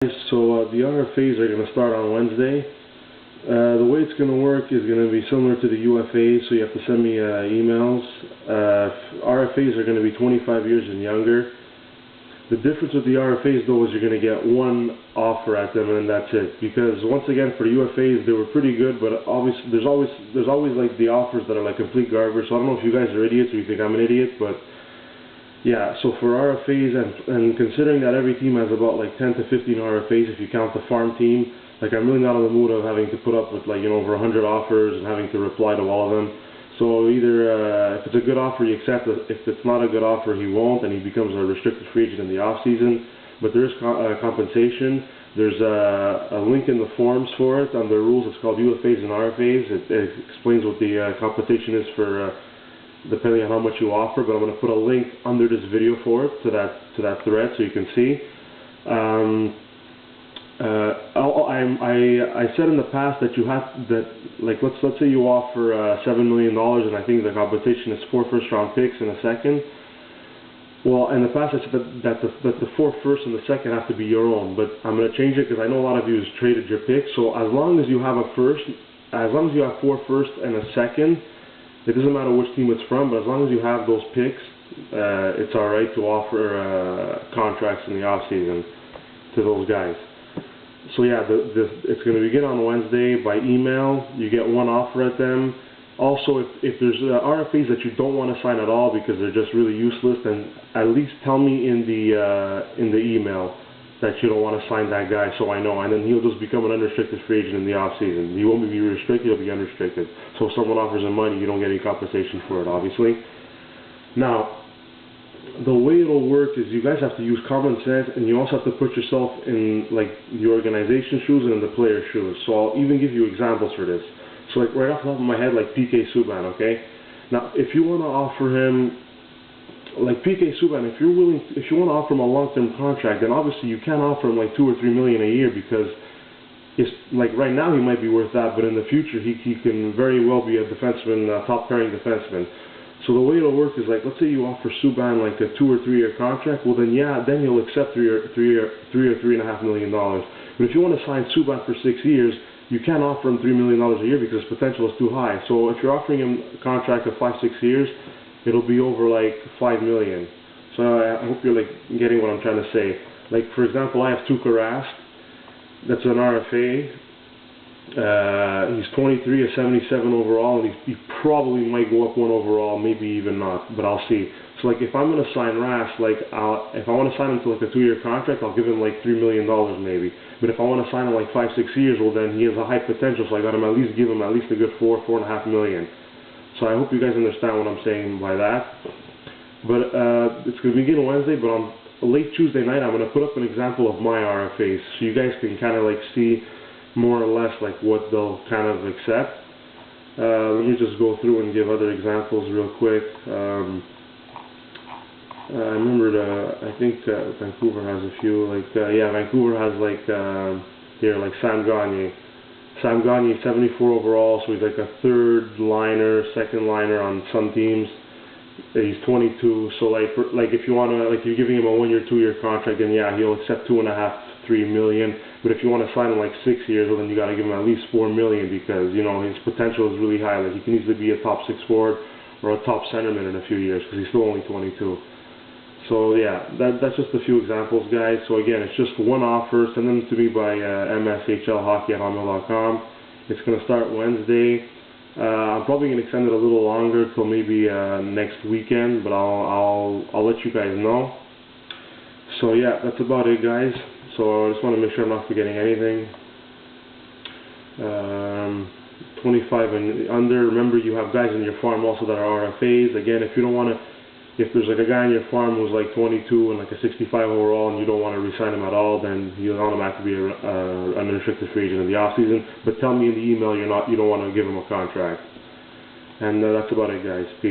So the RFAs are going to start on Wednesday. The way it's going to work is going to be similar to the UFAs, so you have to send me emails. RFAs are going to be 25 years and younger. The difference with the RFAs though is you're going to get one offer at them and that's it. Because once again for the UFAs they were pretty good, but obviously there's always like the offers that are like complete garbage. So I don't know if you guys are idiots or you think I'm an idiot, but yeah, so for RFAs, and considering that every team has about like 10 to 15 RFAs if you count the farm team, like I'm really not in the mood of having to put up with like, over 100 offers and having to reply to all of them. So either if it's a good offer you accept it, if it's not a good offer he won't, and he becomes a restricted free agent in the off season. But there is compensation. There's a link in the forms for it under rules. It's called UFAs and RFAs. It explains what the compensation is for depending on how much you offer, but I'm going to put a link under this video for it to that thread so you can see. I said in the past that you have like let's say you offer $7 million and I think the compensation is 4 first-round picks and a second. Well, in the past I said that the 4 first and the second have to be your own, but I'm going to change it because I know a lot of you has traded your picks. So as long as you have as long as you have 4 first and a second, it doesn't matter which team it's from, but as long as you have those picks, it's alright to offer contracts in the off-season to those guys. So yeah, it's going to begin on Wednesday by email. You get one offer at them. Also, if there's RFAs that you don't want to sign at all because they're just really useless, then at least tell me in the email that you don't want to sign that guy, so I know, and then he'll just become an unrestricted free agent in the off season. He won't be restricted; he'll be unrestricted. So if someone offers him money, you don't get any compensation for it, obviously. Now, the way it'll work is you guys have to use common sense, and you also have to put yourself in like the organization shoes and in the player shoes. So I'll even give you examples for this. So like right off the top of my head, like PK Subban, okay? Now, if you want to offer him, like PK Subban, if you want to offer him a long-term contract, then obviously you can't offer him like $2 or $3 million a year, because it's like right now he might be worth that, but in the future he can very well be a defenseman, top pairing defenseman. So the way it'll work is like, let's say you offer Subban like a 2 or 3 year contract, well then yeah, then you'll accept $3 or $3.5 million. But if you want to sign Subban for 6 years, you can't offer him $3 million a year because his potential is too high. So if you're offering him a contract of 5-6 years, it'll be over like $5 million. So I hope you're like getting what I'm trying to say. Like for example, I have Tuukka Rask. That's an RFA. He's 23, a 77 overall, and he probably might go up 1 overall, maybe even not, but I'll see. So like if I'm going to sign Rask, like if I want to sign him to like a 2-year contract, I'll give him like $3 million maybe. But if I want to sign him like 5-6 years, well then he has a high potential, so I got to give him at least a good $4.5 million. So I hope you guys understand what I'm saying by that. But it's going to begin Wednesday, but on late Tuesday night I'm going to put up an example of my RFAs so you guys can kind of like see more or less like what they'll kind of accept. Let me just go through and give other examples real quick. I remembered, I think Vancouver has a few, like, yeah, Vancouver has like, here, like Sam Gagner. Sam Gagner is 74 overall, so he's like a 3rd liner, 2nd liner on some teams. He's 22, so like if you want to, like you're giving him a 1-year, 2-year contract, then yeah, he'll accept $2.5-3 million. But if you want to sign him like 6 years, well then you got to give him at least $4 million because his potential is really high. Like he can easily be a top 6 forward or a top centerman in a few years because he's still only 22. So yeah, that's just a few examples, guys. So again, it's just one offer. Send them to me by mshlhockey@hotmail.com. It's going to start Wednesday. I'm probably going to extend it a little longer till maybe next weekend, but I'll let you guys know. So yeah, that's about it, guys. So I just want to make sure I'm not forgetting anything. 25 and under. Remember, you have guys in your farm also that are RFAs. Again, if you don't want to, if there's like a guy in your farm who's like 22 and like a 65 overall and you don't want to re-sign him at all, then he'll automatically be an unrestricted free agent in the off season. But tell me in the email you don't want to give him a contract. And that's about it, guys. Peace.